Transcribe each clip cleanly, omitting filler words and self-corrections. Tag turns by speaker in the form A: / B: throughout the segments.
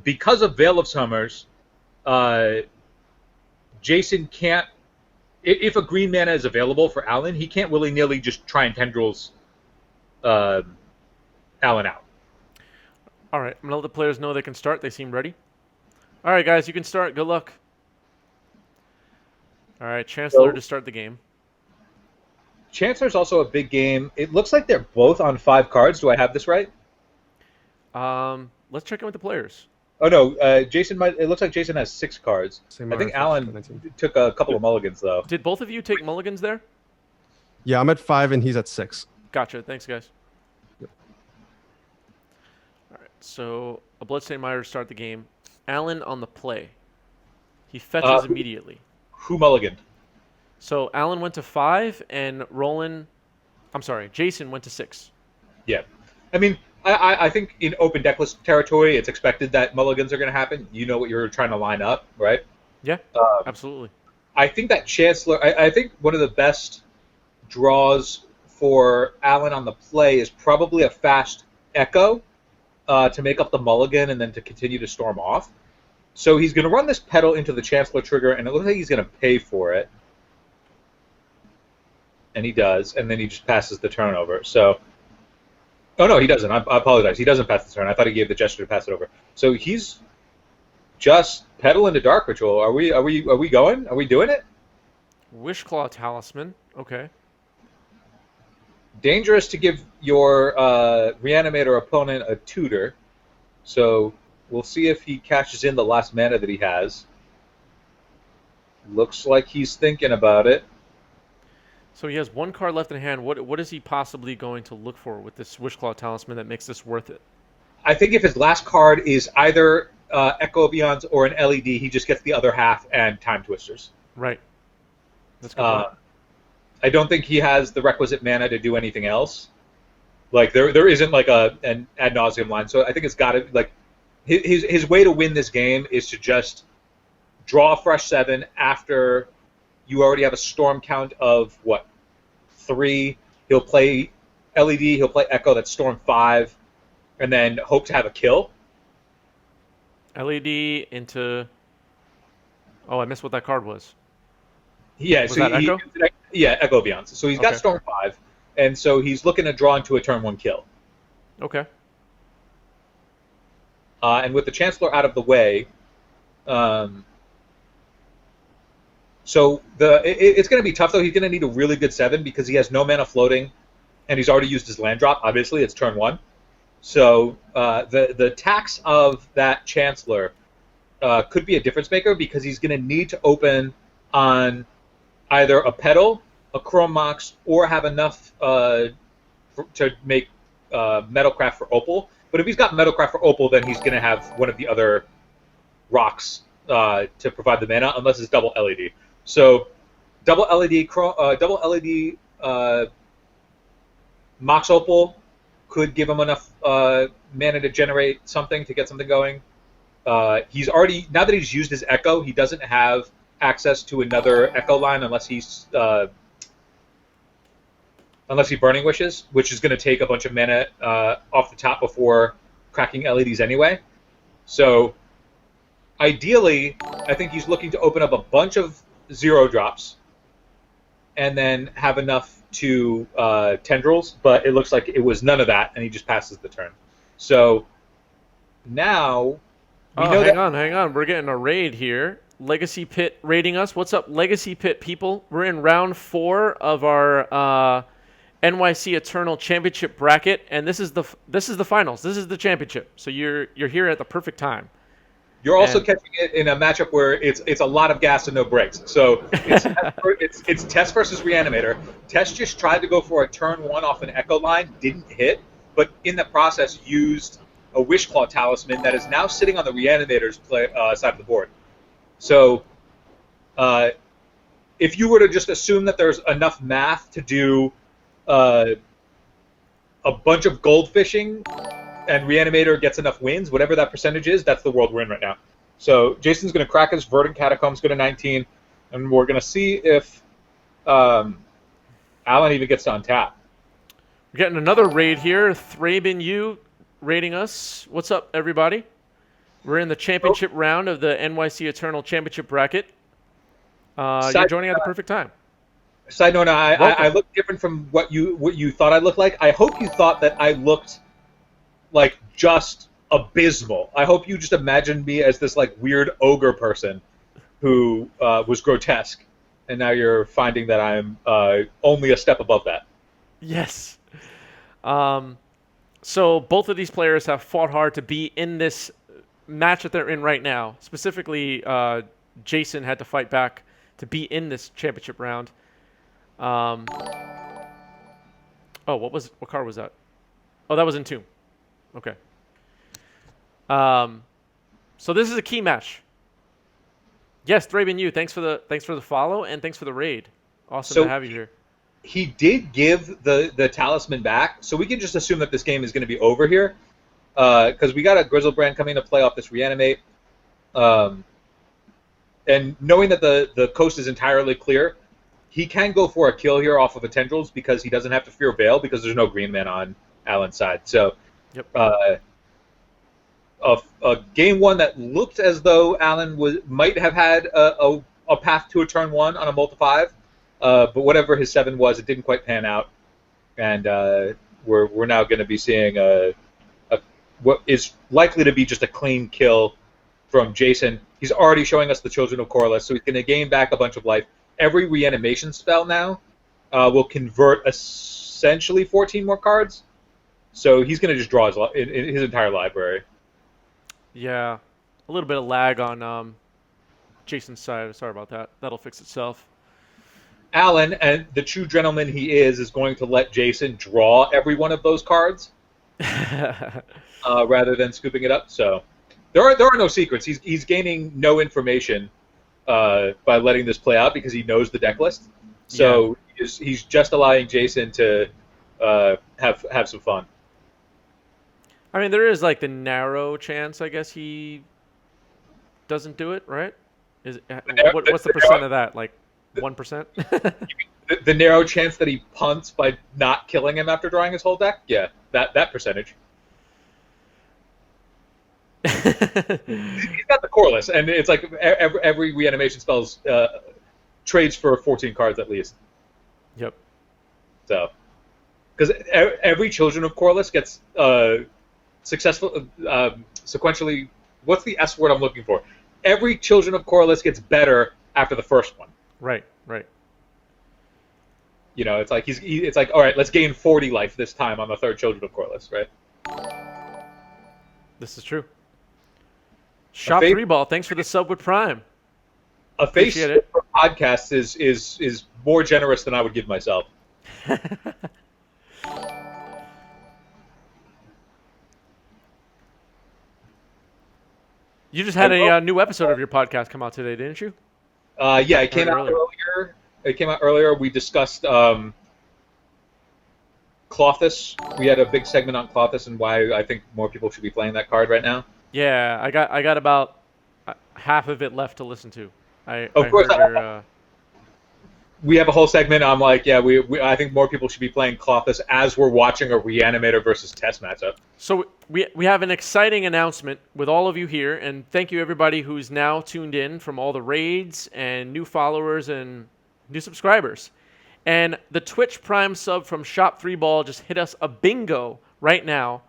A: because of Veil of Summers, uh, Jason can't. If a green mana is available for Alan, he can't willy nilly just try and tendrils uh, Alan out.
B: All right, I'm gonna let the players know they can start. They seem ready. All right, guys, you can start. Good luck. All right, Chancellor
A: So
B: to start the game.
A: Chancellor's also a big game. It looks like they're both on 5 cards. Do I have this right?
B: Let's check in with the players.
A: Oh no, Jason might. It looks like Jason has 6 cards.
C: Same
A: I think
C: RFH,
A: Alan
C: 19.
A: took a couple of mulligans though.
B: Did both of you take mulligans there?
C: Yeah, I'm at 5 and he's at 6.
B: Gotcha. Thanks, guys.
C: Yep.
B: All right, so a Bloodstained Mire to start the game. Alan on the play. He fetches immediately.
A: Who mulliganed?
B: So Alan went to 5, and Jason went to 6.
A: Yeah, I mean, I think in open deckless territory, it's expected that mulligans are going to happen. You know what you're trying to line up, right?
B: Yeah, absolutely.
A: I think that Chancellor. I think one of the best draws for Alan on the play is probably a fast Echo to make up the mulligan and then to continue to storm off. So he's going to run this pedal into the Chancellor trigger, and it looks like he's going to pay for it. And he does, and then he just passes the turn over. So, oh no, he doesn't. I apologize. He doesn't pass the turn. I thought he gave the gesture to pass it over. So he's just pedal into Dark Ritual. Are we going? Are we doing it?
B: Wishclaw Talisman. Okay.
A: Dangerous to give your Reanimator opponent a tutor. So we'll see if he cashes in the last mana that he has. Looks like he's thinking about it.
B: So he has 1 card left in hand. What is he possibly going to look for with this Wishclaw Talisman that makes this worth it?
A: I think if his last card is either Echo of Eons or an LED, he just gets the other half and Time Twisters.
B: Right. That's good.
A: I don't think he has the requisite mana to do anything else. Like there isn't like an ad nauseum line. So I think it's got to like his way to win this game is to just draw a fresh 7 after you already have a storm count of what 3. He'll play LED. He'll play Echo. That's storm 5, and then hope to have a kill.
B: LED into. Oh, I missed what that card was.
A: Yeah,
B: Was
A: so
B: that Echo?
A: Yeah, Echo Beyond. So he's got
B: Okay.
A: storm 5, and so he's looking to draw into a turn 1 kill.
B: Okay.
A: And with the Chancellor out of the way, so it's going to be tough though. He's going to need a really good 7 because he has no mana floating, and he's already used his land drop. Obviously, it's turn 1. So the tax of that Chancellor could be a difference maker because he's going to need to open on either a Petal, a Chrome Mox, or have enough to make Metalcraft for Opal. But if he's got Metalcraft for Opal, then he's going to have one of the other rocks to provide the mana, unless it's double LED. So double LED Mox Opal could give him enough mana to generate something, to get something going. He's already, now that he's used his Echo, he doesn't have access to another Echo line unless he Burning Wishes, which is going to take a bunch of mana off the top before cracking LEDs anyway. So ideally, I think he's looking to open up a bunch of 0 drops and then have enough to tendrils, but it looks like it was none of that, and he just passes the turn. So now we know
B: hang on. We're getting a raid here. Legacy Pit raiding us. What's up, Legacy Pit people? We're in round 4 of our NYC Eternal Championship bracket, and this is the finals. This is the championship. So you're here at the perfect time.
A: You're also catching it in a matchup where it's a lot of gas and no brakes. So it's TES versus Reanimator. TES just tried to go for a turn 1 off an Echo line, didn't hit, but in the process used a Wishclaw Talisman that is now sitting on the Reanimator's side of the board. So if you were to just assume that there's enough math to do a bunch of gold fishing and Reanimator gets enough wins, whatever that percentage is, that's the world we're in right now. So Jason's going to crack his Verdant Catacombs, go to 19, and we're going to see if Alan even gets to untap.
B: We're getting another raid here. Thraben U raiding us. What's up, everybody? We're in the championship round of the NYC Eternal Championship bracket. You're
A: Side,
B: joining at the perfect time.
A: side note, I
B: Welcome.
A: look different from what you thought I looked like. I hope you thought that I looked like just abysmal. I hope you just imagined me as this like weird ogre person who was grotesque, and now you're finding that I'm only a step above that.
B: Yes. So both of these players have fought hard to be in this match that they're in right now. Specifically, Jason had to fight back to be in this championship round. Oh, what card was that? Oh, that was Entomb. Okay. So this is a key match. Yes, Thraben, you. Thanks for the follow and thanks for the raid. Awesome to
A: So
B: have you here.
A: he did give the talisman back, so we can just assume that this game is going to be over here, because we got a Grizzlebrand coming to play off this Reanimate, and knowing that the coast is entirely clear, he can go for a kill here off of the Tendrils because he doesn't have to fear Veil because there's no green man on Alan's side. So,
B: Yep.
A: a game one that looked as though Alan might have had a path to a turn one on a multi 5. But whatever his 7 was, it didn't quite pan out, and we're now going to be seeing what is likely to be just a clean kill from Jason. He's already showing us the Children of Corliss, so he's going to gain back a bunch of life. Every reanimation spell now will convert essentially 14 more cards, so he's going to just draw his entire library.
B: Yeah. A little bit of lag on Jason's side. Sorry about that. That'll fix itself.
A: Alan, and the true gentleman he is going to let Jason draw every one of those cards rather than scooping it up. So there are no secrets. He's gaining no information by letting this play out because he knows the deck list. So he's just allowing Jason to have some fun.
B: I mean, there is like the narrow chance, I guess he doesn't do it, right? What's the percent of that? Like 1%?
A: The narrow chance that he punts by not killing him after drawing his whole deck? Yeah, that percentage. He's got the Corliss, and it's like every reanimation spells trades for 14 cards at least.
B: Yep.
A: So, because every Children of Corliss gets successful sequentially. What's the S word I'm looking for? Every Children of Corliss gets better after the first one.
B: Right.
A: You know, it's like it's like, all right, let's gain 40 life this time on the third Children of Corliss, right?
B: This is true. Shop 3-ball, thanks for the sub with Prime.
A: A face for podcasts is more generous than I would give myself.
B: You just had a new episode of your podcast come out today, didn't you?
A: Yeah, it came out earlier. It came out earlier. We discussed Clothis. We had a big segment on Clothis and why I think more people should be playing that card right now.
B: Yeah, I got about half of it left to listen to.
A: Of course, we have a whole segment. I'm like, yeah, I think more people should be playing Clothis as we're watching a Reanimator versus TES matchup.
B: So we have an exciting announcement with all of you here, and thank you everybody who's now tuned in from all the raids and new followers and new subscribers. And the Twitch Prime sub from Shop 3-ball just hit us a bingo right now.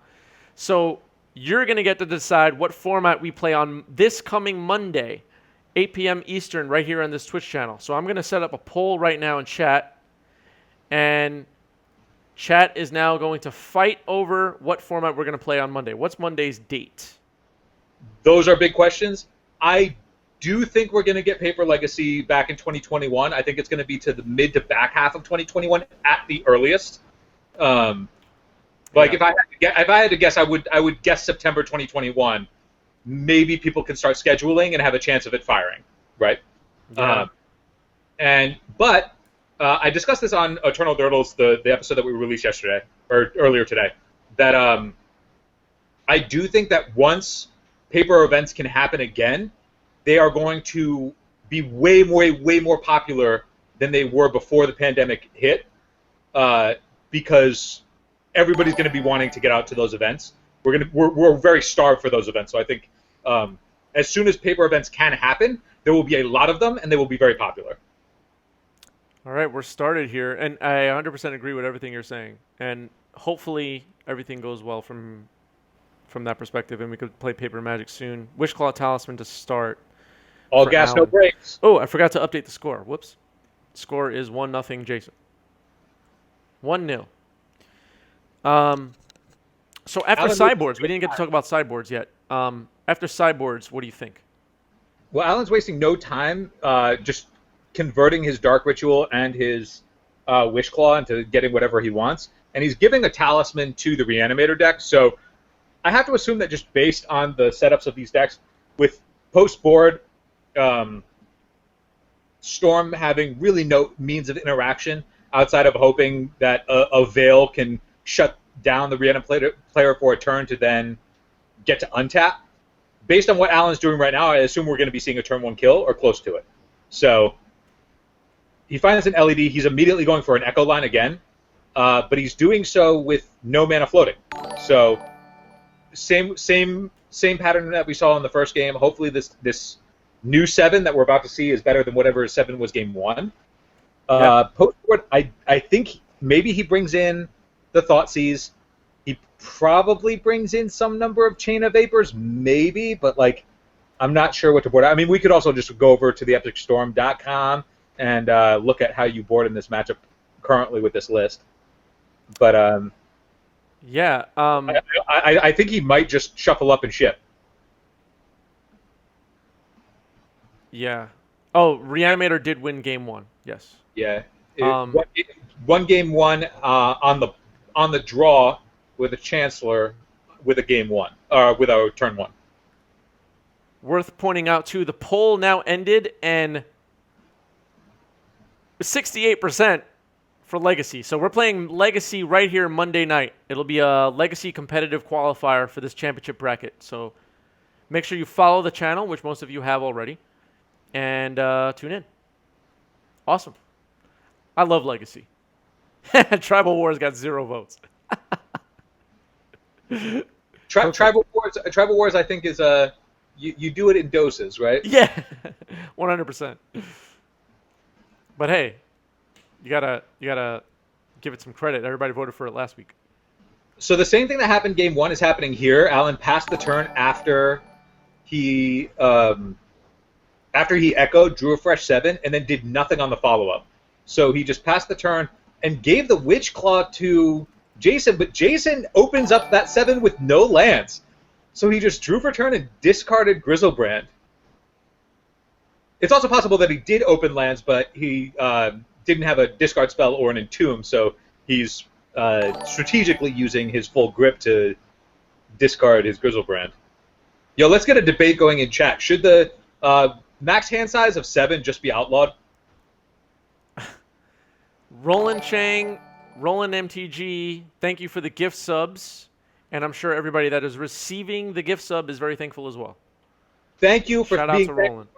B: So you're going to get to decide what format we play on this coming Monday, 8 p.m. Eastern, right here on this Twitch channel. So I'm going to set up a poll right now in chat, and chat is now going to fight over what format we're going to play on Monday. What's Monday's date?
A: Those are big questions. I do think we're going to get Paper Legacy back in 2021. I think it's going to be to the mid to back half of 2021 at the earliest. Like if I had to guess, I would guess September 2021. Maybe people can start scheduling and have a chance of it firing, right?
B: Yeah.
A: But I discussed this on Eternal Dirtles, the episode that we released yesterday or earlier today. That I do think that once paper events can happen again, they are going to be way more popular than they were before the pandemic hit, because everybody's going to be wanting to get out to those events. We're very starved for those events, so I think As soon as paper events can happen, there will be a lot of them, and they will be very popular.
B: All right, we're started here, and I 100% agree with everything you're saying. And hopefully everything goes well from that perspective, and we could play Paper Magic soon. Wishclaw Talisman to start
A: All
B: for
A: gas, no
B: Alan.
A: brakes.
B: Oh, I forgot to update the score. Whoops. Score is 1-0 Jason. 1-0. So after
A: Alan,
B: sideboards, we didn't get to talk about sideboards yet. After sideboards, what do you think?
A: well, Alan's wasting no time just converting his Dark Ritual and his Wishclaw into getting whatever he wants, and he's giving a Talisman to the Reanimator deck. So I have to assume that just based on the setups of these decks, with post-board Storm having really no means of interaction outside of hoping that a Veil can shut down the Reanimator player for a turn to then get to untap. Based on what Alan's doing right now, I assume we're going to be seeing a turn 1 kill or close to it. So he finds an LED. He's immediately going for an Echo Line again, but he's doing so with no mana floating. So same pattern that we saw in the first game. Hopefully this new 7 that we're about to see is better than whatever 7 was game 1. Post-board, I think maybe he brings in the Thoughtseize. He probably brings in some number of Chain of Vapors, maybe, but like I'm not sure what to board. I mean, we could also just go over to the EpicStorm.com and look at how you board in this matchup currently with this list. But I think he might just shuffle up and ship.
B: Yeah. Oh, Reanimator did win game 1. Yes.
A: Yeah. One game 1 on the draw with a Chancellor with a game 1 with a turn 1.
B: Worth pointing out too, the poll now ended and 68% for Legacy. So we're playing Legacy right here Monday night. It'll be a Legacy competitive qualifier for this championship bracket. So make sure you follow the channel, which most of you have already, and tune in. Awesome. I love Legacy. Tribal Wars got 0 votes.
A: Tribal Wars, I think, is you do it in doses, right?
B: Yeah, 100%. But hey, you gotta give it some credit. Everybody voted for it last week.
A: So the same thing that happened game 1 is happening here. Alan passed the turn after he echoed, drew a fresh 7, and then did nothing on the follow-up. So he just passed the turn and gave the Witchclaw to Jason, but Jason opens up that 7 with no lands. So he just drew for turn and discarded Grizzlebrand. It's also possible that he did open lands, but he didn't have a discard spell or an Entomb, so he's strategically using his full grip to discard his Grizzlebrand. Yo, let's get a debate going in chat. Should the max hand size of 7 just be outlawed?
B: Roland Chang, Roland MTG, thank you for the gift subs. And I'm sure everybody that is receiving the gift sub is very thankful as well.
A: Thank you for
B: Shout out to Roland.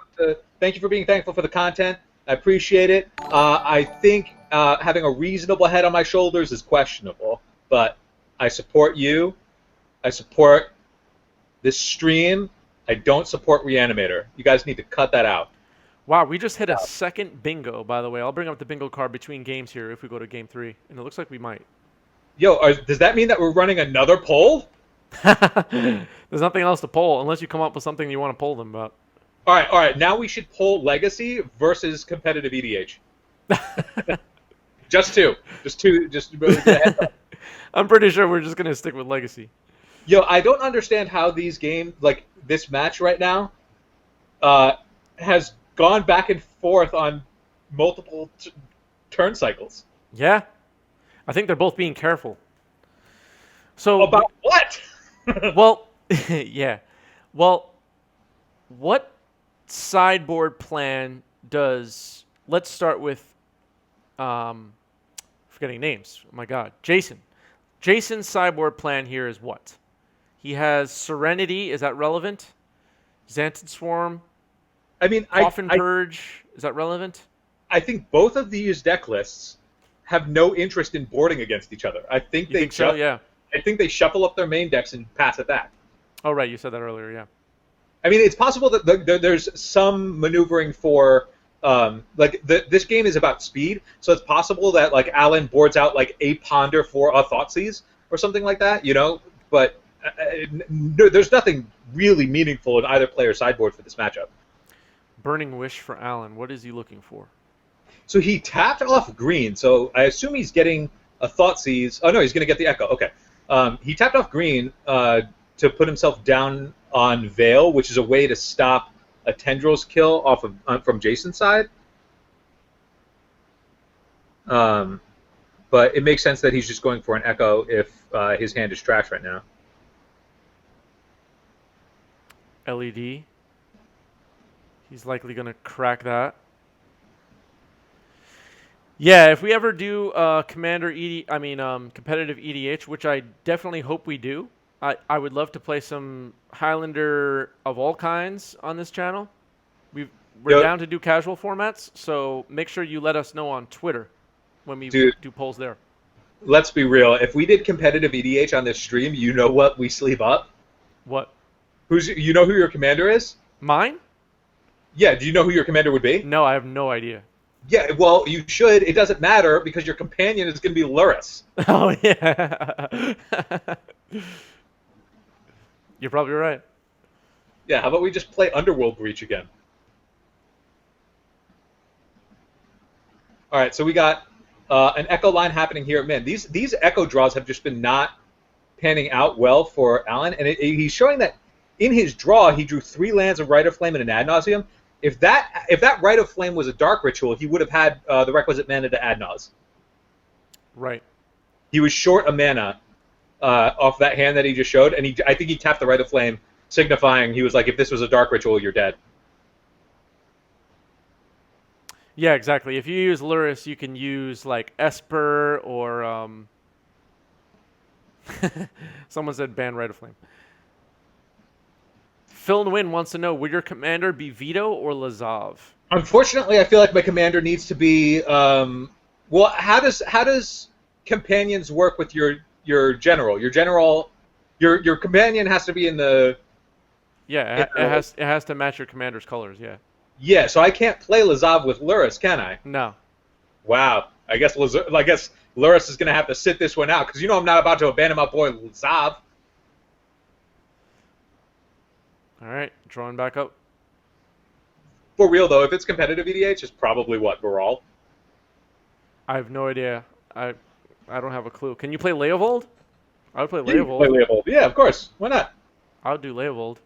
A: Thank you for being thankful for the content. I appreciate it. I think having a reasonable head on my shoulders is questionable, but I support you. I support this stream. I don't support Reanimator. You guys need to cut that out.
B: Wow, we just hit a second bingo, by the way. I'll bring up the bingo card between games here if we go to game 3, and it looks like we might.
A: Yo, does that mean that we're running another poll?
B: There's nothing else to poll unless you come up with something you want to poll them about.
A: All right. Now we should poll Legacy versus competitive EDH. Just two. Just really get a heads up.
B: I'm pretty sure we're just going to stick with Legacy.
A: Yo, I don't understand how these games, like this match right now, has gone back and forth on multiple turn cycles.
B: Yeah. I think they're both being careful. So
A: about what?
B: Well, yeah. Well, what sideboard plan does? Let's start with forgetting names. Oh my God, Jason. Jason's sideboard plan here is what? He has Serenity. Is that relevant? Xanted Swarm.
A: I mean,
B: Coffin Purge. Is that relevant?
A: I think both of these deck lists have no interest in boarding against each other. I think
B: You think so? Yeah.
A: I think they shuffle up their main decks and pass it back.
B: Oh, right. You said that earlier, yeah.
A: I mean, it's possible that there's some maneuvering for this game is about speed, so it's possible that like Alan boards out like a ponder for a Thoughtseize or something like that, you know. But there's nothing really meaningful in either player's sideboard for this matchup.
B: Burning Wish for Alan. What is he looking for?
A: So he tapped off green, so I assume he's getting a Thoughtseize. Oh no, he's going to get the Echo. Okay, he tapped off green to put himself down on Veil, which is a way to stop a Tendrils kill off of from Jason's side. But it makes sense that he's just going for an Echo if his hand is trash right now.
B: LED. He's likely going to crack that. Yeah, if we ever do competitive EDH, which I definitely hope we do, I would love to play some Highlander of all kinds on this channel. We're down to do casual formats, so make sure you let us know on Twitter when we do polls there.
A: Let's be real. If we did competitive EDH on this stream, you know what we sleeve up?
B: What?
A: You know who your commander is?
B: Mine?
A: Yeah, do you know who your commander would be?
B: No, I have no idea.
A: Yeah, well, you should. It doesn't matter because your companion is going to be Luris.
B: Oh, yeah. You're probably right.
A: Yeah, how about we just play Underworld Breach again? All right, so we got an Echo line happening here. Man, these Echo draws have just been not panning out well for Alan, and he's showing that in his draw he drew 3 lands, a Rite of Flame, and an Ad Nauseam. If that Rite of Flame was a Dark Ritual, he would have had the requisite mana to Ad Naus.
B: Right.
A: He was short a mana off that hand that he just showed, and I think he tapped the Rite of Flame, signifying he was like, if this was a Dark Ritual, you're dead.
B: Yeah, exactly. If you use Luris, you can use like Esper or someone said ban Rite of Flame. Phil and Win wants to know, would your commander be Vito or Lazav?
A: Unfortunately, I feel like my commander needs to be. Well, how does companions work with your general? Your companion has to be in the.
B: Yeah, it has to match your commander's colors. Yeah.
A: Yeah, so I can't play Lazav with Luris, can I?
B: No.
A: Wow. I guess Luris is going to have to sit this one out because I'm not about to abandon my boy Lazav.
B: All right, drawing back up.
A: For real, though, if it's competitive EDH, it's probably what, Baral?
B: I have no idea. I don't have a clue. Can you play Leovold? I would play
A: Yeah,
B: Leovold.
A: play Leovold. Yeah, of course. Why not?
B: I would do Leovold.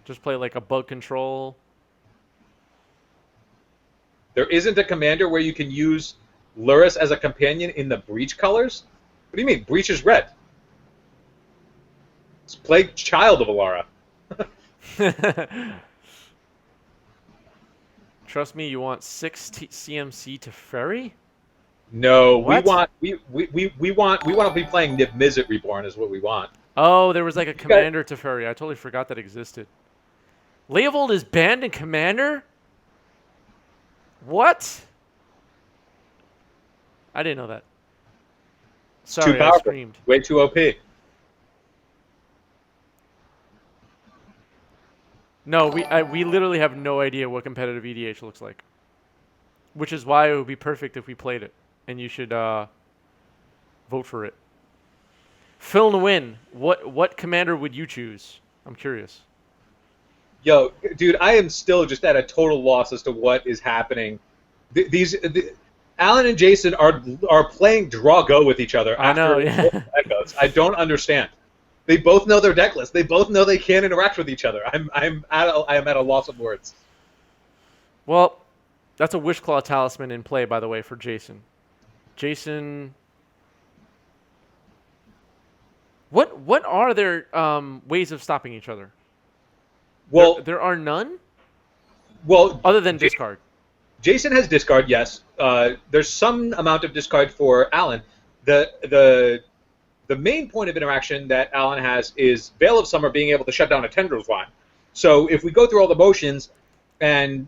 B: Just play like a bug control.
A: There isn't a commander where you can use Luris as a companion in the Breach colors? What do you mean? Breach is red. Let's play Child of Alara.
B: Trust me, you want 6 CMC to Ferry?
A: No,
B: What?
A: we want to be playing Niv Mizzet Reborn is what we want.
B: Oh, there was like a commander to Ferry. I totally forgot that existed. Leovold is banned in Commander? What? I didn't know that. Sorry,
A: Too
B: I
A: powerful.
B: screamed.
A: Way too OP.
B: No, we literally have no idea what competitive EDH looks like. Which is why it would be perfect if we played it. And you should vote for it. Phil and Win, what commander would you choose? I'm curious.
A: Yo, dude, I am still just at a total loss as to what is happening. Alan and Jason are playing draw go with each other.
B: I know, yeah.
A: Echoes. I don't understand. They both know their deck list. They both know they can't interact with each other. I am at a loss of words.
B: Well, that's a Wishclaw Talisman in play, by the way, for Jason. Jason, what are their ways of stopping each other?
A: Well,
B: there are none.
A: Well,
B: other than discard.
A: Jason has discard, yes. There's some amount of discard for Alan. The main point of interaction that Alan has is Veil of Summer being able to shut down a Tendrils line. So if we go through all the motions, and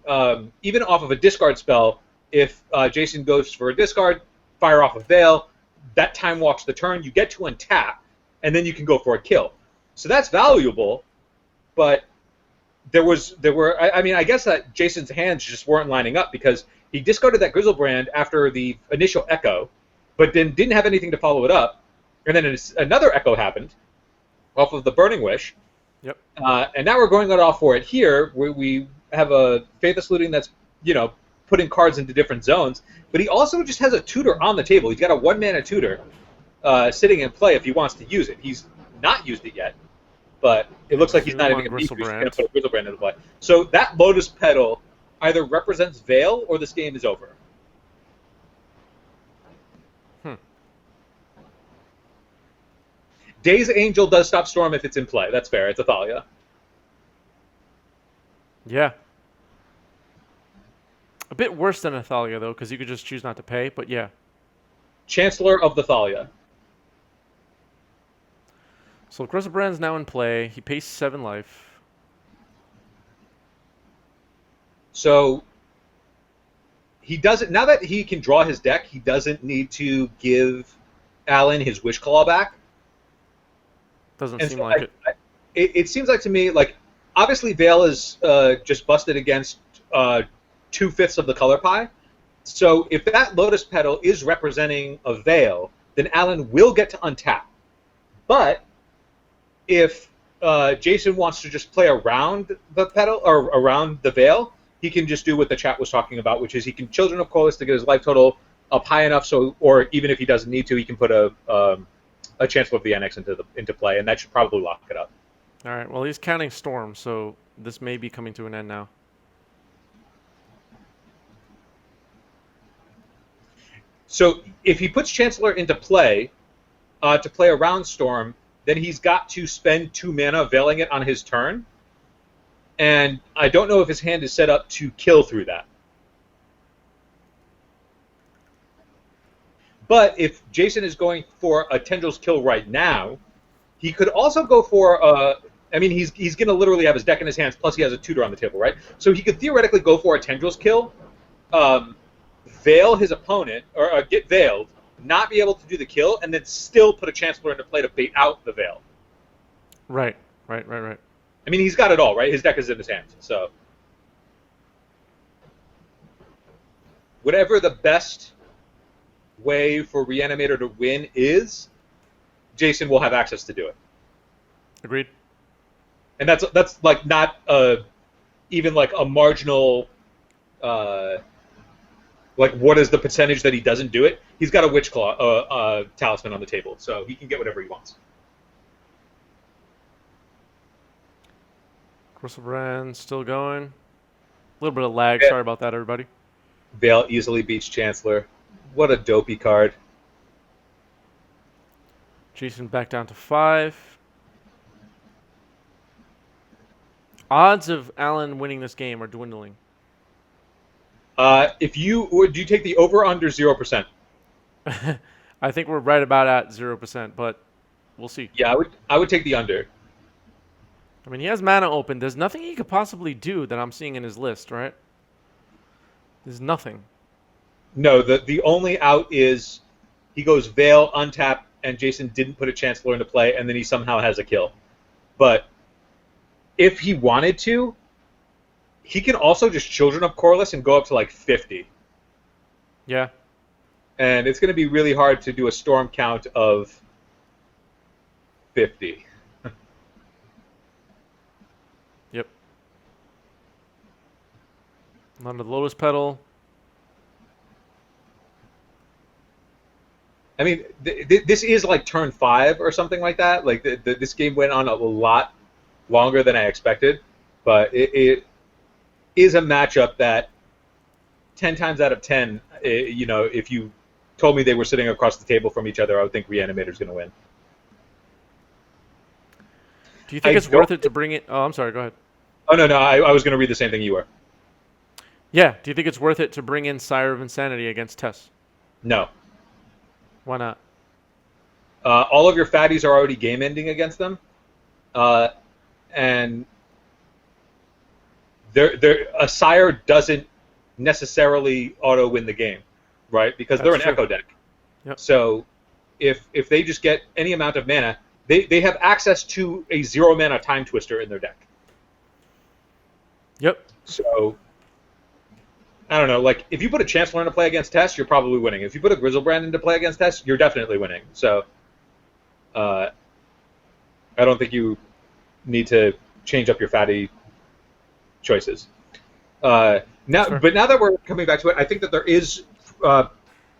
A: even off of a discard spell, if Jason goes for a discard, fire off a Veil, that time walks the turn, you get to untap, and then you can go for a kill. So that's valuable, but I guess that Jason's hands just weren't lining up because he discarded that Grizzlebrand after the initial Echo, but then didn't have anything to follow it up, and then another Echo happened off of the Burning Wish.
B: Yep.
A: And now we're going all for it here. We have a Faithless Looting that's, putting cards into different zones, but he also just has a tutor on the table. He's got a 1-mana tutor sitting in play if he wants to use it. He's not used it yet, but it looks like he's not even going to put a Grizzlebrand into play. So that Lotus Petal either represents Veil or this game is over. Days Angel does stop Storm if it's in play. That's fair. It's a Thalia.
B: Yeah. A bit worse than a Thalia, though, because you could just choose not to pay, but yeah.
A: Chancellor of the Thalia.
B: So Grizzlebrand's now in play. He pays 7 life.
A: So he doesn't, now that he can draw his deck, he doesn't need to give Alan his Wish Claw back.
B: Doesn't seem like it.
A: It seems like to me, like, obviously Veil is just busted against 2/5 of the color pie. So if that Lotus Petal is representing a Veil, then Alan will get to untap. But if Jason wants to just play around the petal or around the Veil, he can just do what the chat was talking about, which is he can Children of Corliss to get his life total up high enough, so, or even if he doesn't need to, he can put a Chancellor of the Annex into play, and that should probably lock it up.
B: All right. Well, he's counting Storm, so this may be coming to an end now.
A: So if he puts Chancellor into play to play around Storm, then he's got to spend 2 mana veiling it on his turn. And I don't know if his hand is set up to kill through that. But if Jason is going for a Tendrils kill right now, he could also go for he's going to literally have his deck in his hands, plus he has a tutor on the table, right? So he could theoretically go for a Tendrils kill, veil his opponent, or get veiled, not be able to do the kill, and then still put a Chancellor into play to bait out the Veil.
B: Right.
A: I mean, he's got it all, right? His deck is in his hands, so. Whatever the best way for Reanimator to win is, Jason will have access to do it.
B: Agreed.
A: And that's like not even like a marginal, like what is the percentage that he doesn't do it? He's got a Witch Claw talisman on the table, so he can get whatever he wants.
B: Grizzlebrand still going. A little bit of lag.
A: Yeah.
B: Sorry about that, everybody.
A: Veil easily beats Chancellor. What a dopey card.
B: Jason back down to 5. Odds of Alan winning this game are dwindling.
A: Do you take the over under 0%?
B: I think we're right about at 0%, but we'll see.
A: Yeah, I would take the under.
B: I mean, he has mana open. There's nothing he could possibly do that I'm seeing in his list, right? There's nothing.
A: No, the only out is he goes Veil, untap, and Jason didn't put a Chancellor into play, and then he somehow has a kill. But if he wanted to, he can also just Children of Corliss and go up to like 50.
B: Yeah.
A: And it's going to be really hard to do a Storm count of 50.
B: Yep. Under the Lotus Petal.
A: I mean, this is like turn 5 or something like that. Like this game went on a lot longer than I expected, but it is a matchup that 10 times out of 10, if you told me they were sitting across the table from each other, I would think Reanimator's going to win.
B: Do you think it's worth it to bring it? Oh, I'm sorry. Go ahead.
A: Oh, no. I was going to read the same thing you were.
B: Yeah. Do you think it's worth it to bring in Sire of Insanity against TES?
A: No.
B: Why not?
A: All of your fatties are already game ending against them, and a Sire doesn't necessarily auto win the game, right? Because they're an Echo deck.
B: Yep.
A: So if they just get any amount of mana, they have access to a 0 mana Time Twister in their deck.
B: Yep.
A: So I don't know. Like if you put a Chancellor into play against TES, you're probably winning. If you put a Grizzlebrand into play against TES, you're definitely winning. So uh, I don't think you need to change up your fatty choices.
B: That's
A: Now,
B: fair.
A: but now that we're coming back to it, I think that there is.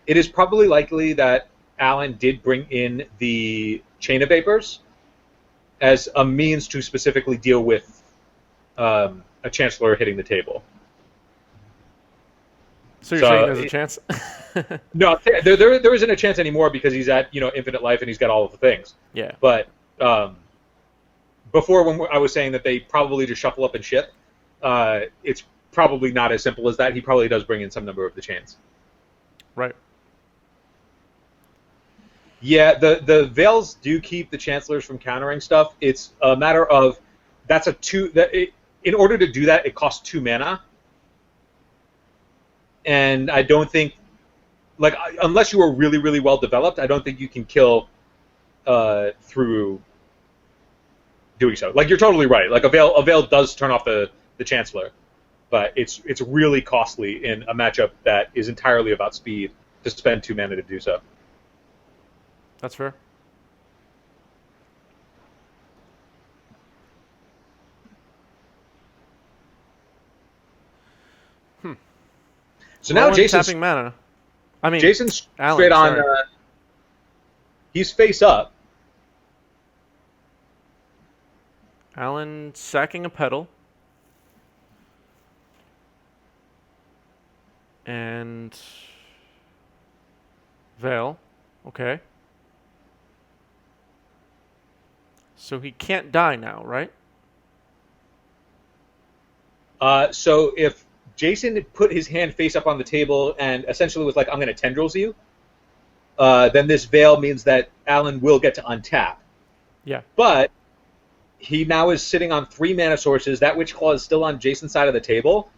A: It is probably likely that Alan did bring in the Chain of Vapors as a means to specifically deal with a Chancellor hitting the table.
B: So you're saying
A: So
B: there's a chance?
A: no, there isn't a chance anymore because he's at infinite life and he's got all of the things.
B: Yeah.
A: But before when I was saying that they probably just shuffle up and ship, it's probably not as simple as that. He probably does bring in some number of the chains.
B: Right.
A: Yeah, the Veils do keep the Chancellors from countering stuff. It's a matter of that's a two that in order to do that, it costs 2 mana, and I don't think like unless you are really really well developed, I don't think you can kill through doing so. Like you're totally right. Like a veil does turn off the Chancellor, but it's really costly in a matchup that is entirely about speed to spend 2 mana to do so.
B: That's fair.
A: So now
B: Rowan tapping mana. I mean,
A: Jason's
B: Alan,
A: straight on.
B: sorry.
A: He's face up.
B: Alan sacking a pedal. And Veil. Okay. So he can't die now, right?
A: So if Jason put his hand face up on the table and essentially was like, "I'm going to tendrils you," then this veil means that Alan will get to untap.
B: Yeah.
A: But he now is sitting on 3 mana sources. That Witch Claw is still on Jason's side of the table,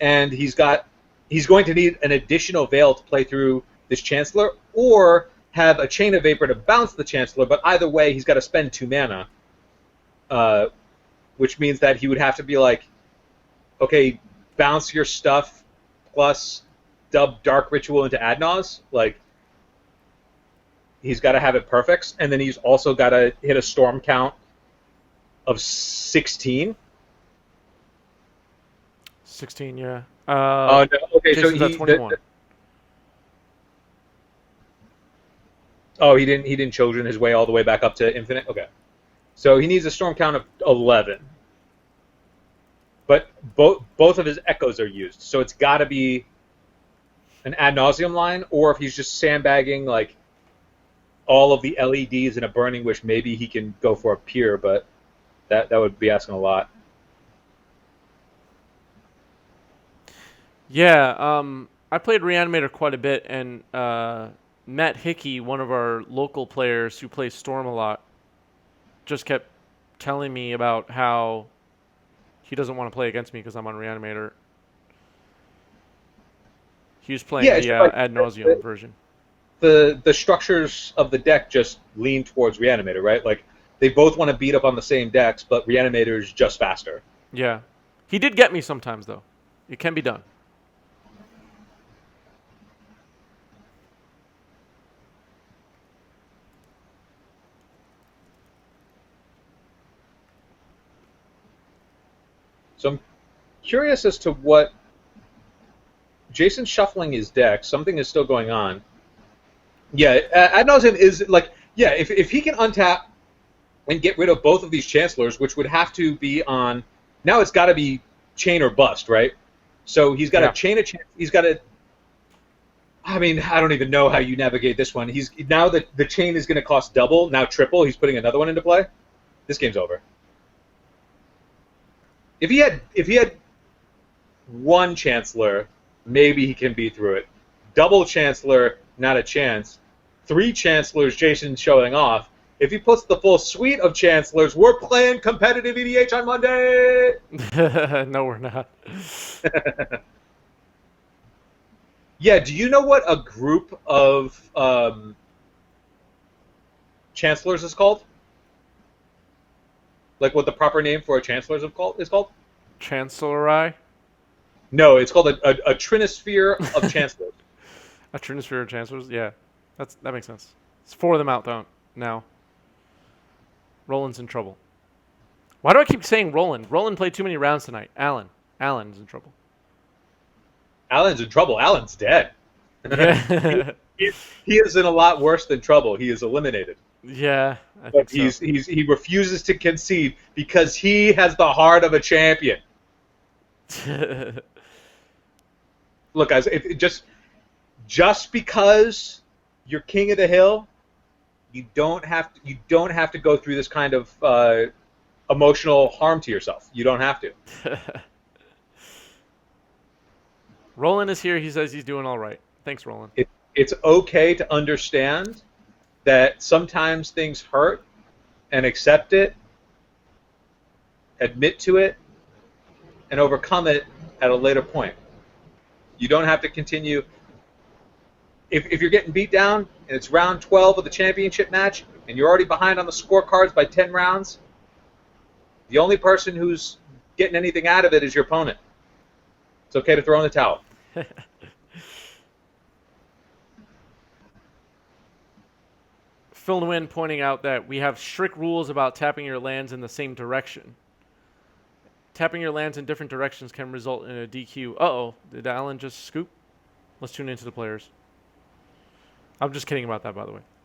A: and he's going to need an additional veil to play through this Chancellor, or have a Chain of Vapor to bounce the Chancellor. But either way, he's got to spend 2 mana, which means that he would have to be like, okay, bounce your stuff plus dub Dark Ritual into Adnaz. Like, he's got to have it perfect, and then he's also got to hit a storm count of 16.
B: 16, yeah.
A: Oh no. Okay,
B: Jason's
A: so
B: at 21.
A: he didn't children his way all the way back up to infinite. Okay, so he needs a storm count of 11. But both of his echoes are used, so it's got to be an ad nauseum line, or if he's just sandbagging like all of the LEDs in a Burning Wish, maybe he can go for a Pier, but that would be asking a lot.
B: Yeah, I played Reanimator quite a bit, and Matt Hickey, one of our local players who plays Storm a lot, just kept telling me about how he doesn't want to play against me because I'm on Reanimator. He was playing the
A: like
B: ad nauseum version.
A: the structures of the deck just lean towards Reanimator, right? Like they both want to beat up on the same decks, but Reanimator is just faster.
B: Yeah. He did get me sometimes, though. It can be done.
A: So I'm curious as to what Jason's shuffling his deck. Something is still going on. Yeah, ad nauseum is like, yeah, if he can untap and get rid of both of these Chancellors, which would have to be on, now it's got to be chain or bust, right? So he's got to chain a chance. He's got to. I mean, I don't even know how you navigate this one. He's now the chain is going to cost double, now triple. He's putting another one into play. This game's over. If he had one Chancellor, maybe he can beat through it. Double Chancellor, not a chance. 3 Chancellors, Jason's showing off. If he puts the full suite of Chancellors, we're playing competitive EDH on Monday.
B: No, we're not.
A: Yeah, do you know what a group of Chancellors is called? Like what the proper name for a Chancellor is called?
B: Chancellery.
A: No, it's called a trinosphere of chancellors.
B: A Trinisphere of Chancellors. Yeah, that makes sense. It's 4 of them out though now. Roland's in trouble. Why do I keep saying Roland? Roland played too many rounds tonight. Allen's in trouble.
A: Alan's in trouble. Alan's dead. he,
B: Yeah.
A: he is in a lot worse than trouble. He is eliminated.
B: Yeah, I
A: But
B: think so.
A: he refuses to concede because he has the heart of a champion. Look, guys, just because you're king of the hill, you don't have to go through this kind of emotional harm to yourself. You don't have to.
B: Roland is here. He says he's doing all right. Thanks, Roland.
A: It's okay to understand that sometimes things hurt and accept it, admit to it, and overcome it at a later point. You don't have to continue. If you're getting beat down and it's round 12 of the championship match and you're already behind on the scorecards by 10 rounds, the only person who's getting anything out of it is your opponent. It's okay to throw in the towel.
B: Phil Nguyen pointing out that we have strict rules about tapping your lands in the same direction. Tapping your lands in different directions can result in a DQ. Uh-oh. Did Alan just scoop? Let's tune into the players. I'm just kidding about that, by the way.